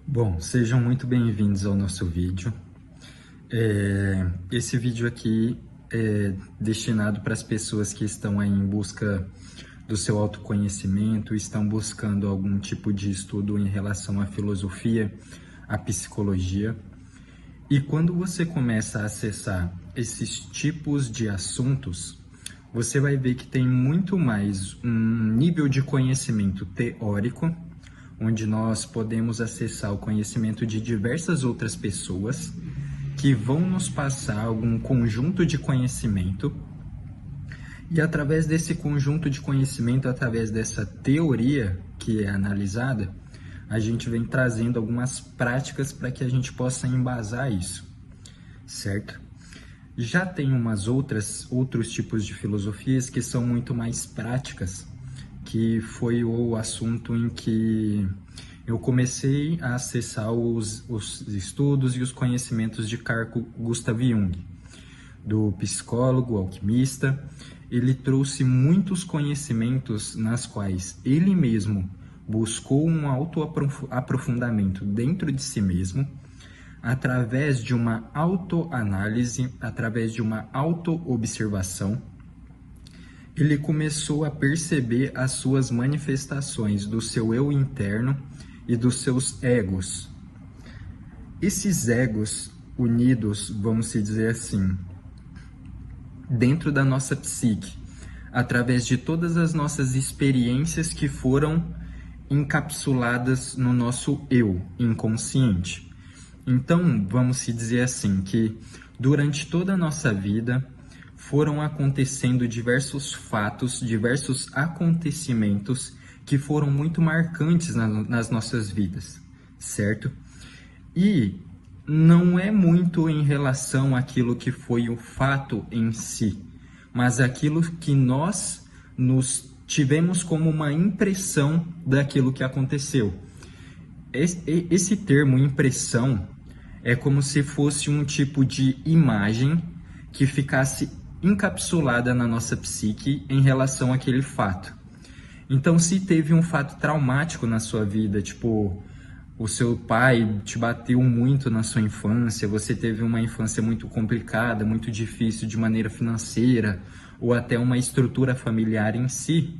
Bom, sejam muito bem-vindos ao nosso vídeo. Esse vídeo aqui é destinado para as pessoas que estão aí em busca do seu autoconhecimento, estão buscando algum tipo de estudo em relação à filosofia, à psicologia. E quando você começa a acessar esses tipos de assuntos, você vai ver que tem muito mais um nível de conhecimento teórico, onde nós podemos acessar o conhecimento de diversas outras pessoas que vão nos passar algum conjunto de conhecimento, e através desse conjunto de conhecimento, através dessa teoria que é analisada, a gente vem trazendo algumas práticas para que a gente possa embasar isso, certo? Já tem outros tipos de filosofias que são muito mais práticas, que foi o assunto em que eu comecei a acessar os estudos e os conhecimentos de Carl Gustav Jung, do psicólogo, alquimista. Ele trouxe muitos conhecimentos nas quais ele mesmo buscou um autoaprofundamento dentro de si mesmo, através de uma autoanálise, através de uma autoobservação. Ele começou a perceber as suas manifestações do seu eu interno e dos seus egos. Esses egos unidos, vamos dizer assim, dentro da nossa psique, através de todas as nossas experiências que foram encapsuladas no nosso eu inconsciente. Então, vamos dizer assim, que durante toda a nossa vida, foram acontecendo diversos fatos, diversos acontecimentos que foram muito marcantes nas nossas vidas, certo? E não é muito em relação àquilo que foi o fato em si, mas aquilo que nós nos tivemos como uma impressão daquilo que aconteceu. Esse termo impressão é como se fosse um tipo de imagem que ficasse encapsulada na nossa psique em relação àquele fato. Então, se teve um fato traumático na sua vida, tipo, o seu pai te bateu muito na sua infância, você teve uma infância muito complicada, muito difícil de maneira financeira, ou até uma estrutura familiar em si,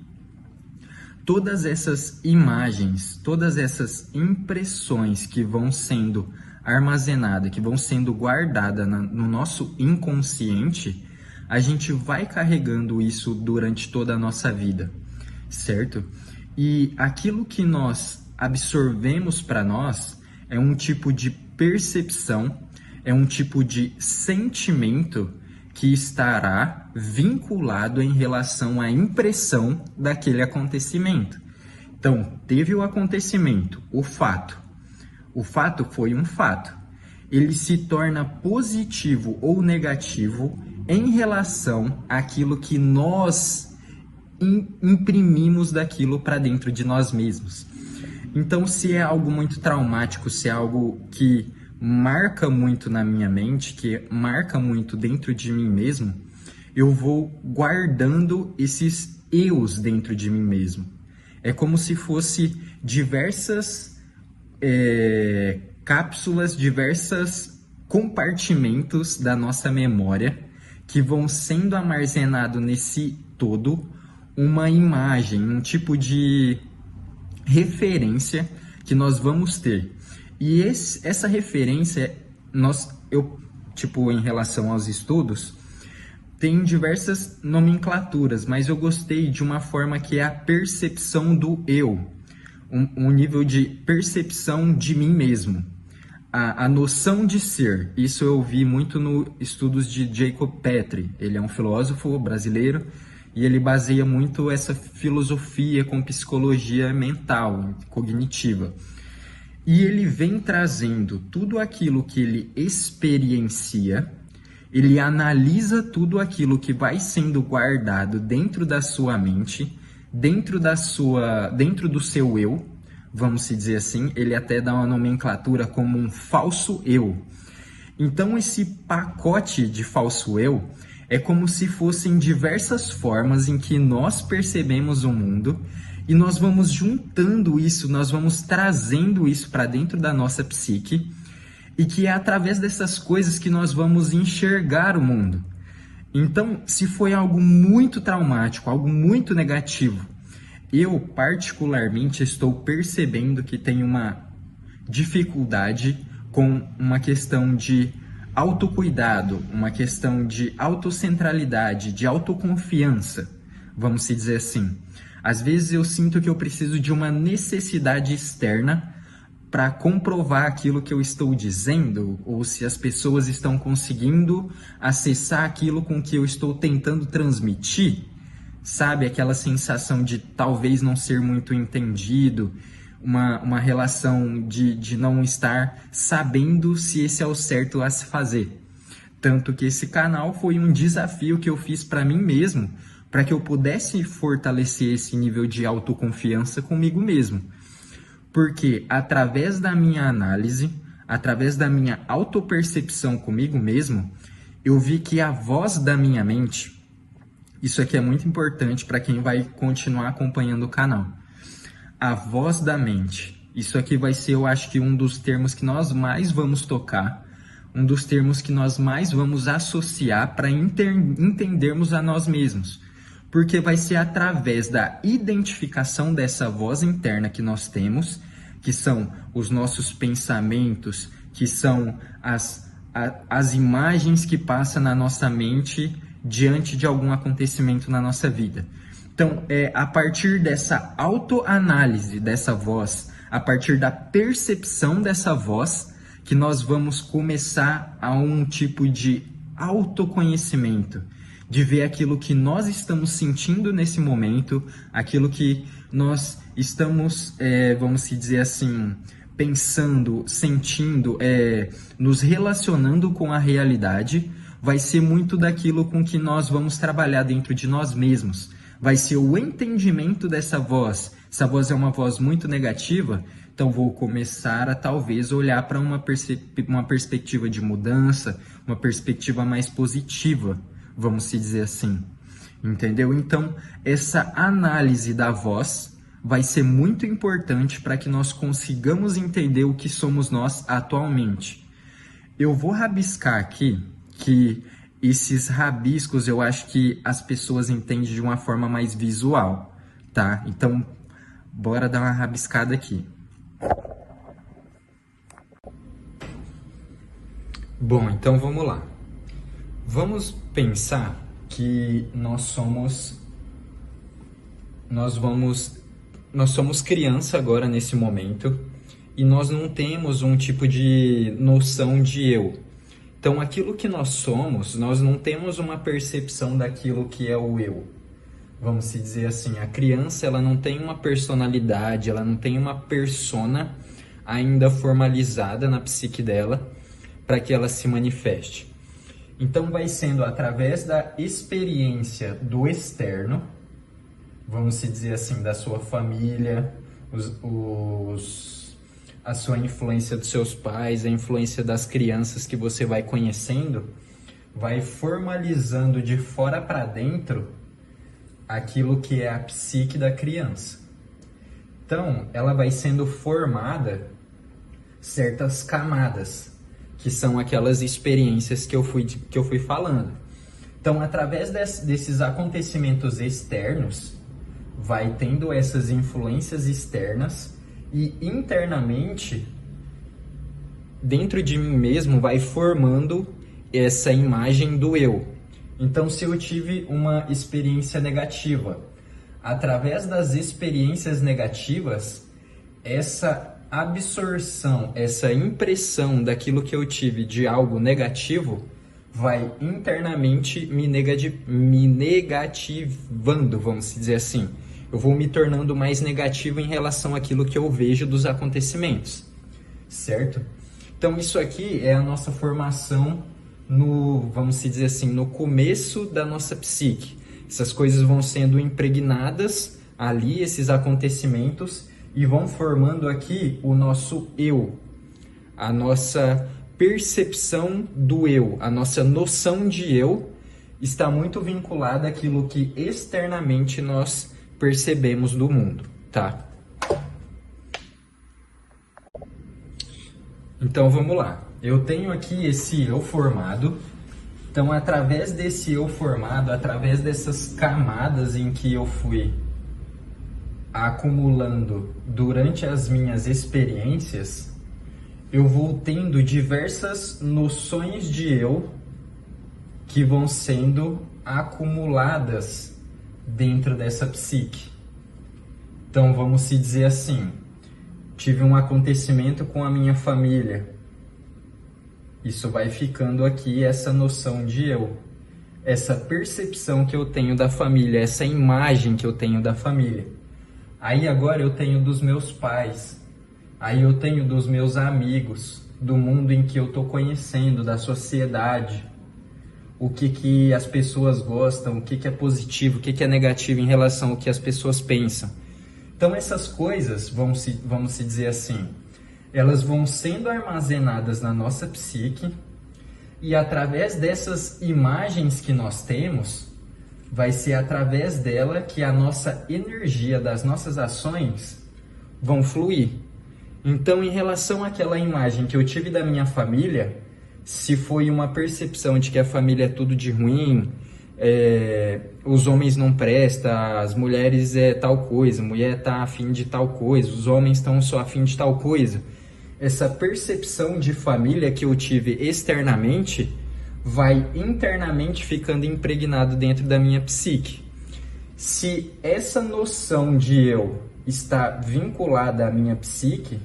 todas essas imagens, todas essas impressões que vão sendo armazenadas, que vão sendo guardadas no nosso inconsciente, a gente vai carregando isso durante toda a nossa vida, certo? E aquilo que nós absorvemos para nós é um tipo de percepção, é um tipo de sentimento que estará vinculado em relação à impressão daquele acontecimento. Então, teve o acontecimento, o fato. O fato foi um fato. Ele se torna positivo ou negativo em relação àquilo que nós imprimimos daquilo para dentro de nós mesmos. Então, se é algo muito traumático, se é algo que marca muito na minha mente, que marca muito dentro de mim mesmo, eu vou guardando esses eus dentro de mim mesmo. É como se fosse diversas cápsulas, diversos compartimentos da nossa memória que vão sendo armazenados nesse todo uma imagem, um tipo de referência que nós vamos ter. E essa referência, em relação aos estudos, tem diversas nomenclaturas, mas eu gostei de uma forma que é a percepção do eu, um nível de percepção de mim mesmo. A noção de ser, isso eu vi muito nos estudos de Jacob Petri. Ele é um filósofo brasileiro e ele baseia muito essa filosofia com psicologia mental, cognitiva. E ele vem trazendo tudo aquilo que ele experiencia, ele analisa tudo aquilo que vai sendo guardado dentro da sua mente, dentro do seu eu, vamos dizer assim. Ele até dá uma nomenclatura como um falso eu. Então, esse pacote de falso eu é como se fossem diversas formas em que nós percebemos o mundo e nós vamos juntando isso, nós vamos trazendo isso para dentro da nossa psique, e que é através dessas coisas que nós vamos enxergar o mundo. Então, se foi algo muito traumático, algo muito negativo, eu particularmente estou percebendo que tem uma dificuldade com uma questão de autocuidado, uma questão de autocentralidade, de autoconfiança, vamos se dizer assim. Às vezes eu sinto que eu preciso de uma necessidade externa para comprovar aquilo que eu estou dizendo, ou se as pessoas estão conseguindo acessar aquilo com que eu estou tentando transmitir, sabe? Aquela sensação de talvez não ser muito entendido, uma relação de não estar sabendo se esse é o certo a se fazer. Tanto que esse canal foi um desafio que eu fiz para mim mesmo, para que eu pudesse fortalecer esse nível de autoconfiança comigo mesmo. Porque através da minha análise, através da minha autopercepção comigo mesmo, eu vi que a voz da minha mente, isso aqui é muito importante para quem vai continuar acompanhando o canal. A voz da mente, isso aqui vai ser, eu acho que um dos termos que nós mais vamos tocar, um dos termos que nós mais vamos associar para entendermos a nós mesmos. Porque vai ser através da identificação dessa voz interna que nós temos, que são os nossos pensamentos, que são as imagens que passam na nossa mente diante de algum acontecimento na nossa vida. Então, é a partir dessa autoanálise dessa voz, a partir da percepção dessa voz, que nós vamos começar a um tipo de autoconhecimento, de ver aquilo que nós estamos sentindo nesse momento, aquilo que nós estamos, vamos dizer assim, pensando, sentindo, nos relacionando com a realidade, vai ser muito daquilo com que nós vamos trabalhar dentro de nós mesmos. Vai ser o entendimento dessa voz. Essa voz é uma voz muito negativa, então vou começar a talvez olhar para uma perspectiva de mudança, uma perspectiva mais positiva, vamos se dizer assim, entendeu? Então, essa análise da voz vai ser muito importante para que nós consigamos entender o que somos nós atualmente. Eu vou rabiscar aqui, que esses rabiscos eu acho que as pessoas entendem de uma forma mais visual, tá? Então, bora dar uma rabiscada aqui. Bom, então vamos lá. Vamos pensar que nós somos criança agora nesse momento e nós não temos um tipo de noção de eu. Então, aquilo que nós somos, nós não temos uma percepção daquilo que é o eu. Vamos se dizer assim, a criança ela não tem uma personalidade, ela não tem uma persona ainda formalizada na psique dela para que ela se manifeste. Então, vai sendo através da experiência do externo, vamos se dizer assim, da sua família, a sua influência dos seus pais, a influência das crianças que você vai conhecendo, vai formalizando de fora para dentro aquilo que é a psique da criança. Então, ela vai sendo formada certas camadas, que são aquelas experiências que eu fui falando. Então, através desses acontecimentos externos, vai tendo essas influências externas e internamente, dentro de mim mesmo, vai formando essa imagem do eu. Então, se eu tive uma experiência negativa, através das experiências negativas, essa absorção, essa impressão daquilo que eu tive de algo negativo, vai internamente me negativando, vamos dizer assim. Eu vou me tornando mais negativo em relação àquilo que eu vejo dos acontecimentos, certo? Então, isso aqui é a nossa formação vamos dizer assim, no começo da nossa psique. Essas coisas vão sendo impregnadas ali, esses acontecimentos, e vão formando aqui o nosso eu, a nossa percepção do eu, a nossa noção de eu está muito vinculada àquilo que externamente nós percebemos do mundo, tá? Então vamos lá. Eu tenho aqui esse eu formado. Então, através desse eu formado, através dessas camadas em que eu fui acumulando durante as minhas experiências, eu vou tendo diversas noções de eu que vão sendo acumuladas dentro dessa psique. Então, vamos se dizer assim, tive um acontecimento com a minha família. Isso vai ficando aqui, essa noção de eu, essa percepção que eu tenho da família, essa imagem que eu tenho da família. Aí agora eu tenho dos meus pais, aí eu tenho dos meus amigos, do mundo em que eu estou conhecendo, da sociedade, o que as pessoas gostam, o que é positivo, o que é negativo em relação ao que as pessoas pensam. Então essas coisas, vamos se dizer assim, elas vão sendo armazenadas na nossa psique e através dessas imagens que nós temos, vai ser através dela que a nossa energia das nossas ações vão fluir. Então, em relação àquela imagem que eu tive da minha família, se foi uma percepção de que a família é tudo de ruim, os homens não prestam, as mulheres é tal coisa, a mulher está afim de tal coisa, os homens estão só afim de tal coisa. Essa percepção de família que eu tive externamente vai internamente ficando impregnado dentro da minha psique. Se essa noção de eu está vinculada à minha psique,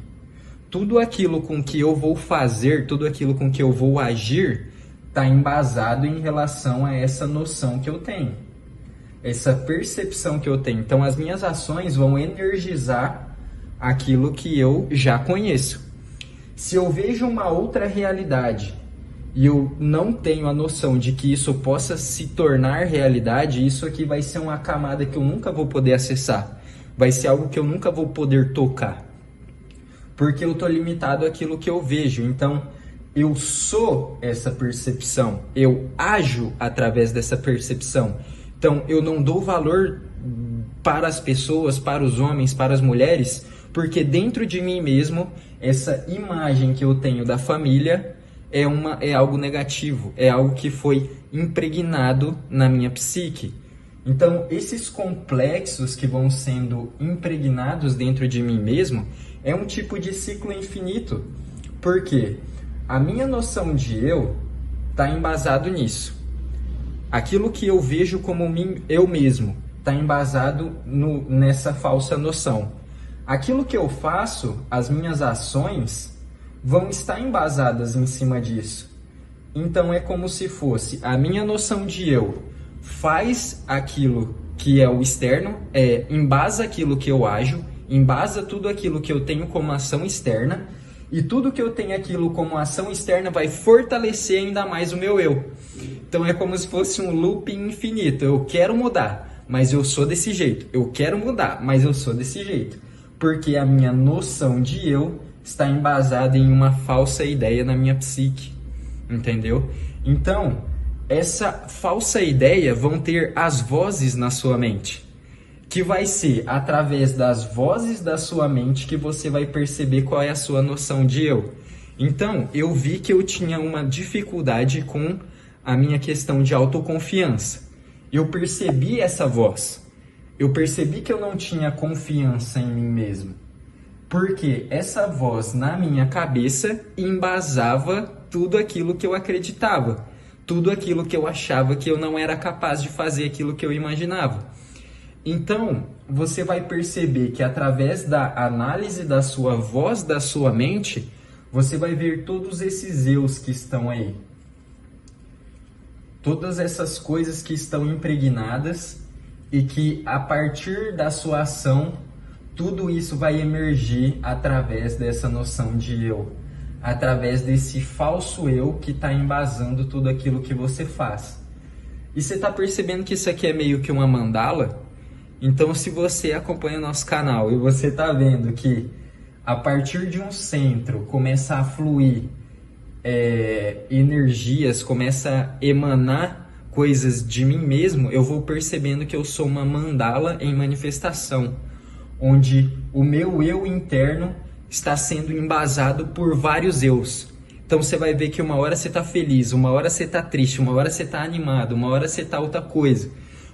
tudo aquilo com que eu vou fazer, tudo aquilo com que eu vou agir, está embasado em relação a essa noção que eu tenho, essa percepção que eu tenho. Então, as minhas ações vão energizar aquilo que eu já conheço. Se eu vejo uma outra realidade e eu não tenho a noção de que isso possa se tornar realidade, isso aqui vai ser uma camada que eu nunca vou poder acessar. Vai ser algo que eu nunca vou poder tocar. Porque eu estou limitado àquilo que eu vejo. Então, eu sou essa percepção. Eu ajo através dessa percepção. Então, eu não dou valor para as pessoas, para os homens, para as mulheres, porque dentro de mim mesmo, essa imagem que eu tenho da família é algo negativo, é algo que foi impregnado na minha psique. Então, esses complexos que vão sendo impregnados dentro de mim mesmo é um tipo de ciclo infinito, porque a minha noção de eu está embasado nisso. Aquilo que eu vejo como eu mesmo está embasado nessa falsa noção. Aquilo que eu faço, as minhas ações, vão estar embasadas em cima disso. Então é como se fosse a minha noção de eu faz aquilo que é o externo, embasa aquilo que eu ajo, embasa tudo aquilo que eu tenho como ação externa, e tudo que eu tenho aquilo como ação externa vai fortalecer ainda mais o meu eu. Então é como se fosse um looping infinito. Eu quero mudar, mas eu sou desse jeito. Eu quero mudar, mas eu sou desse jeito. Porque a minha noção de eu está embasada em uma falsa ideia na minha psique, entendeu? Então, essa falsa ideia vão ter as vozes na sua mente, que vai ser através das vozes da sua mente que você vai perceber qual é a sua noção de eu. Então, eu vi que eu tinha uma dificuldade com a minha questão de autoconfiança. Eu percebi essa voz. Eu percebi que eu não tinha confiança em mim mesmo, porque essa voz na minha cabeça embasava tudo aquilo que eu acreditava, tudo aquilo que eu achava que eu não era capaz de fazer aquilo que eu imaginava. Então, você vai perceber que através da análise da sua voz, da sua mente, você vai ver todos esses eus que estão aí. Todas essas coisas que estão impregnadas e que a partir da sua ação, tudo isso vai emergir através dessa noção de eu, através desse falso eu que está embasando tudo aquilo que você faz. E você está percebendo que isso aqui é meio que uma mandala? Então, se você acompanha o nosso canal e você está vendo que a partir de um centro começa a fluir energias, começa a emanar coisas de mim mesmo, eu vou percebendo que eu sou uma mandala em manifestação, onde o meu eu interno está sendo embasado por vários eus. Então você vai ver que uma hora você está feliz, uma hora você está triste, uma hora você está animado, uma hora você está outra coisa.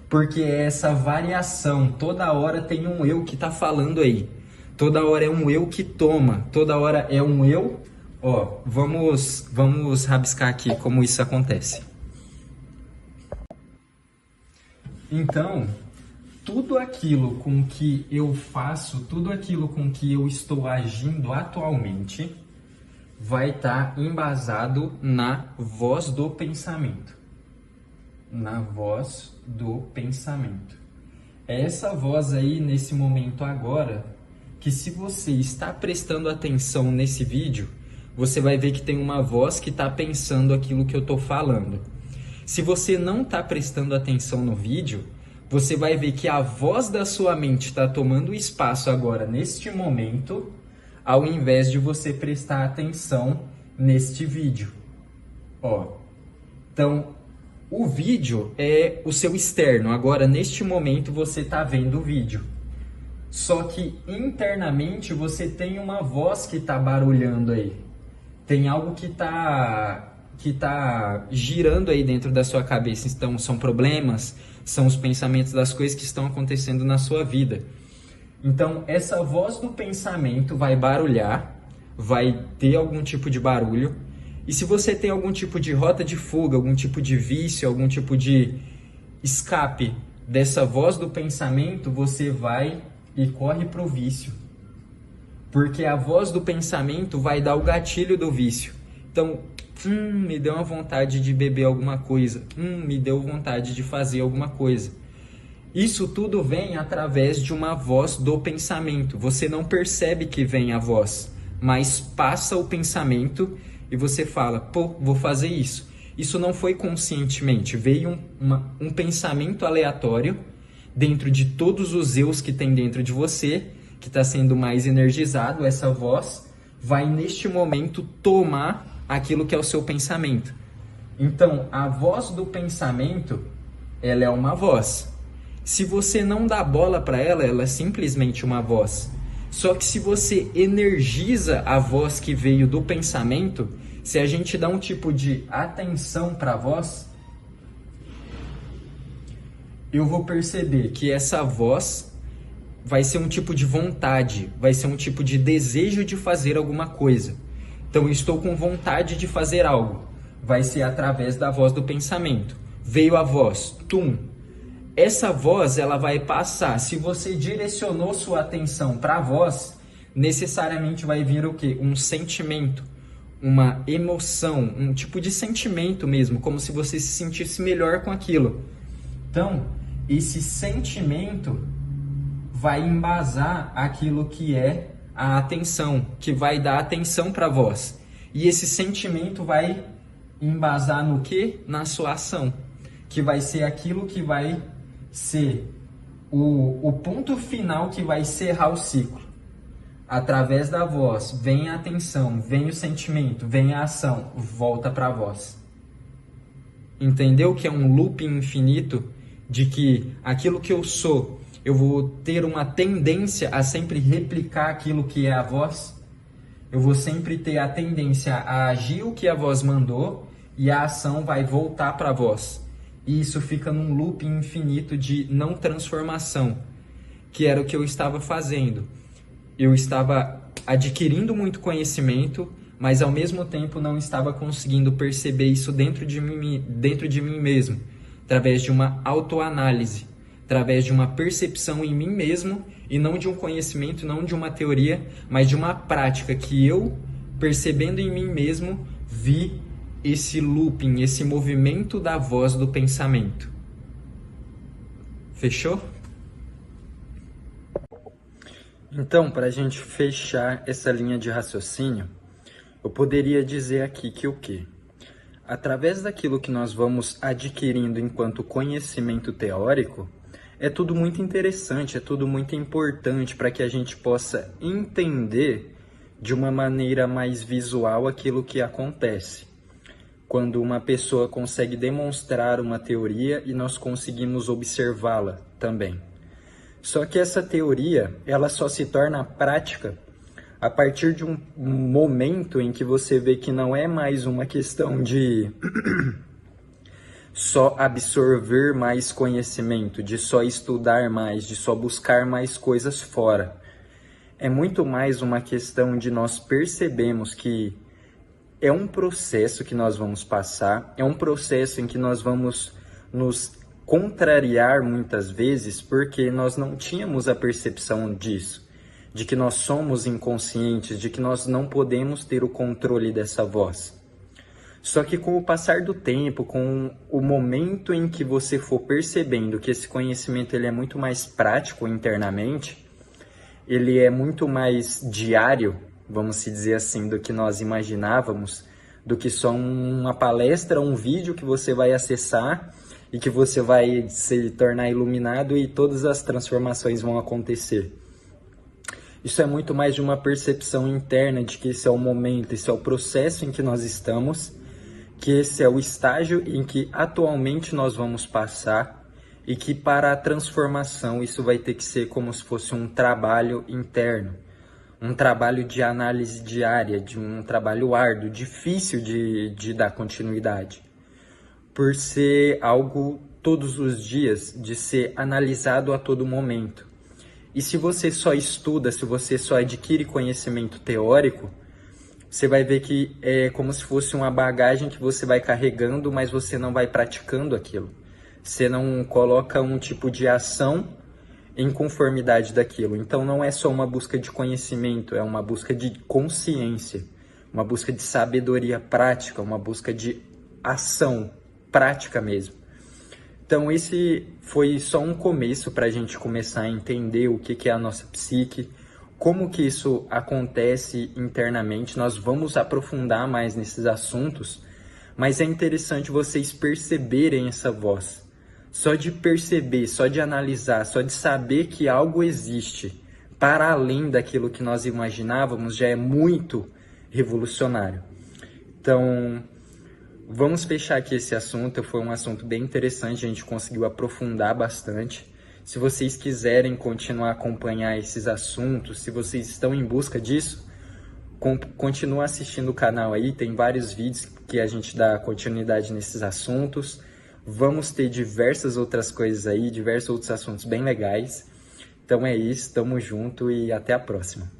Porque é essa variação, toda hora tem um eu que está falando aí. Toda hora é um eu que toma, toda hora é um eu. Ó, vamos rabiscar aqui como isso acontece. Então, tudo aquilo com que eu faço, tudo aquilo com que eu estou agindo atualmente, vai estar embasado na voz do pensamento. Na voz do pensamento. É essa voz aí, nesse momento agora, que se você está prestando atenção nesse vídeo, você vai ver que tem uma voz que está pensando aquilo que eu estou falando. Se você não está prestando atenção no vídeo, você vai ver que a voz da sua mente está tomando espaço agora, neste momento, ao invés de você prestar atenção neste vídeo. Ó, então, o vídeo é o seu externo. Agora, neste momento, você está vendo o vídeo. Só que, internamente, você tem uma voz que está barulhando aí. Tem algo que tá girando aí dentro da sua cabeça. Então, são problemas, são os pensamentos das coisas que estão acontecendo na sua vida. Então, essa voz do pensamento vai barulhar, vai ter algum tipo de barulho. E se você tem algum tipo de rota de fuga, algum tipo de vício, algum tipo de escape dessa voz do pensamento, você vai e corre para o vício. Porque a voz do pensamento vai dar o gatilho do vício. Então, me deu uma vontade de beber alguma coisa. Me deu vontade de fazer alguma coisa. Isso tudo vem através de uma voz do pensamento. Você não percebe que vem a voz, mas passa o pensamento e você fala, pô, vou fazer isso. Isso não foi conscientemente, veio um pensamento aleatório dentro de todos os eus que tem dentro de você, que está sendo mais energizado, essa voz vai neste momento tomar aquilo que é o seu pensamento. Então, a voz do pensamento, ela é uma voz. Se você não dá bola para ela, ela é simplesmente uma voz. Só que se você energiza a voz que veio do pensamento, se a gente dá um tipo de atenção para a voz, eu vou perceber que essa voz vai ser um tipo de vontade, vai ser um tipo de desejo de fazer alguma coisa. Então, eu estou com vontade de fazer algo. Vai ser através da voz do pensamento. Veio a voz, tum. Essa voz, ela vai passar. Se você direcionou sua atenção para a voz, necessariamente vai vir o quê? Um sentimento, uma emoção, um tipo de sentimento mesmo, como se você se sentisse melhor com aquilo. Então, esse sentimento vai embasar aquilo que é a atenção, que vai dar atenção para a voz. E esse sentimento vai embasar no quê? Na sua ação, que vai ser aquilo que vai ser o ponto final que vai encerrar o ciclo. Através da voz, vem a atenção, vem o sentimento, vem a ação, volta para a voz. Entendeu que é um looping infinito de que aquilo que eu sou, eu vou ter uma tendência a sempre replicar aquilo que é a voz? Eu vou sempre ter a tendência a agir o que a voz mandou e a ação vai voltar para a voz. E isso fica num looping infinito de não transformação, que era o que eu estava fazendo. Eu estava adquirindo muito conhecimento, mas ao mesmo tempo não estava conseguindo perceber isso dentro de mim mesmo, através de uma autoanálise, através de uma percepção em mim mesmo, e não de um conhecimento, não de uma teoria, mas de uma prática que eu, percebendo em mim mesmo, vi esse looping, esse movimento da voz do pensamento. Fechou? Então, para a gente fechar essa linha de raciocínio, eu poderia dizer aqui que o quê? Através daquilo que nós vamos adquirindo enquanto conhecimento teórico, é tudo muito interessante, é tudo muito importante para que a gente possa entender de uma maneira mais visual aquilo que acontece. Quando uma pessoa consegue demonstrar uma teoria e nós conseguimos observá-la também. Só que essa teoria, ela só se torna prática a partir de um momento em que você vê que não é mais uma questão de só absorver mais conhecimento, de só estudar mais, de só buscar mais coisas fora. É muito mais uma questão de nós percebermos que é um processo que nós vamos passar, é um processo em que nós vamos nos contrariar muitas vezes, porque nós não tínhamos a percepção disso, de que nós somos inconscientes, de que nós não podemos ter o controle dessa voz. Só que com o passar do tempo, com o momento em que você for percebendo que esse conhecimento ele é muito mais prático internamente, ele é muito mais diário, vamos dizer assim, do que nós imaginávamos, do que só uma palestra, um vídeo que você vai acessar e que você vai se tornar iluminado e todas as transformações vão acontecer. Isso é muito mais de uma percepção interna de que esse é o momento, esse é o processo em que nós estamos, que esse é o estágio em que atualmente nós vamos passar e que para a transformação isso vai ter que ser como se fosse um trabalho interno, um trabalho de análise diária, de um trabalho árduo, difícil de dar continuidade, por ser algo todos os dias, de ser analisado a todo momento. E se você só estuda, se você só adquire conhecimento teórico, você vai ver que é como se fosse uma bagagem que você vai carregando, mas você não vai praticando aquilo. Você não coloca um tipo de ação em conformidade daquilo. Então não é só uma busca de conhecimento, é uma busca de consciência, uma busca de sabedoria prática, uma busca de ação prática mesmo. Então esse foi só um começo para a gente começar a entender o que é a nossa psique, como que isso acontece internamente. Nós vamos aprofundar mais nesses assuntos, mas é interessante vocês perceberem essa voz. Só de perceber, só de analisar, só de saber que algo existe para além daquilo que nós imaginávamos já é muito revolucionário. Então, vamos fechar aqui esse assunto. Foi um assunto bem interessante, a gente conseguiu aprofundar bastante. Se vocês quiserem continuar a acompanhar esses assuntos, se vocês estão em busca disso, continua assistindo o canal aí, tem vários vídeos que a gente dá continuidade nesses assuntos. Vamos ter diversas outras coisas aí, diversos outros assuntos bem legais. Então é isso, tamo junto e até a próxima.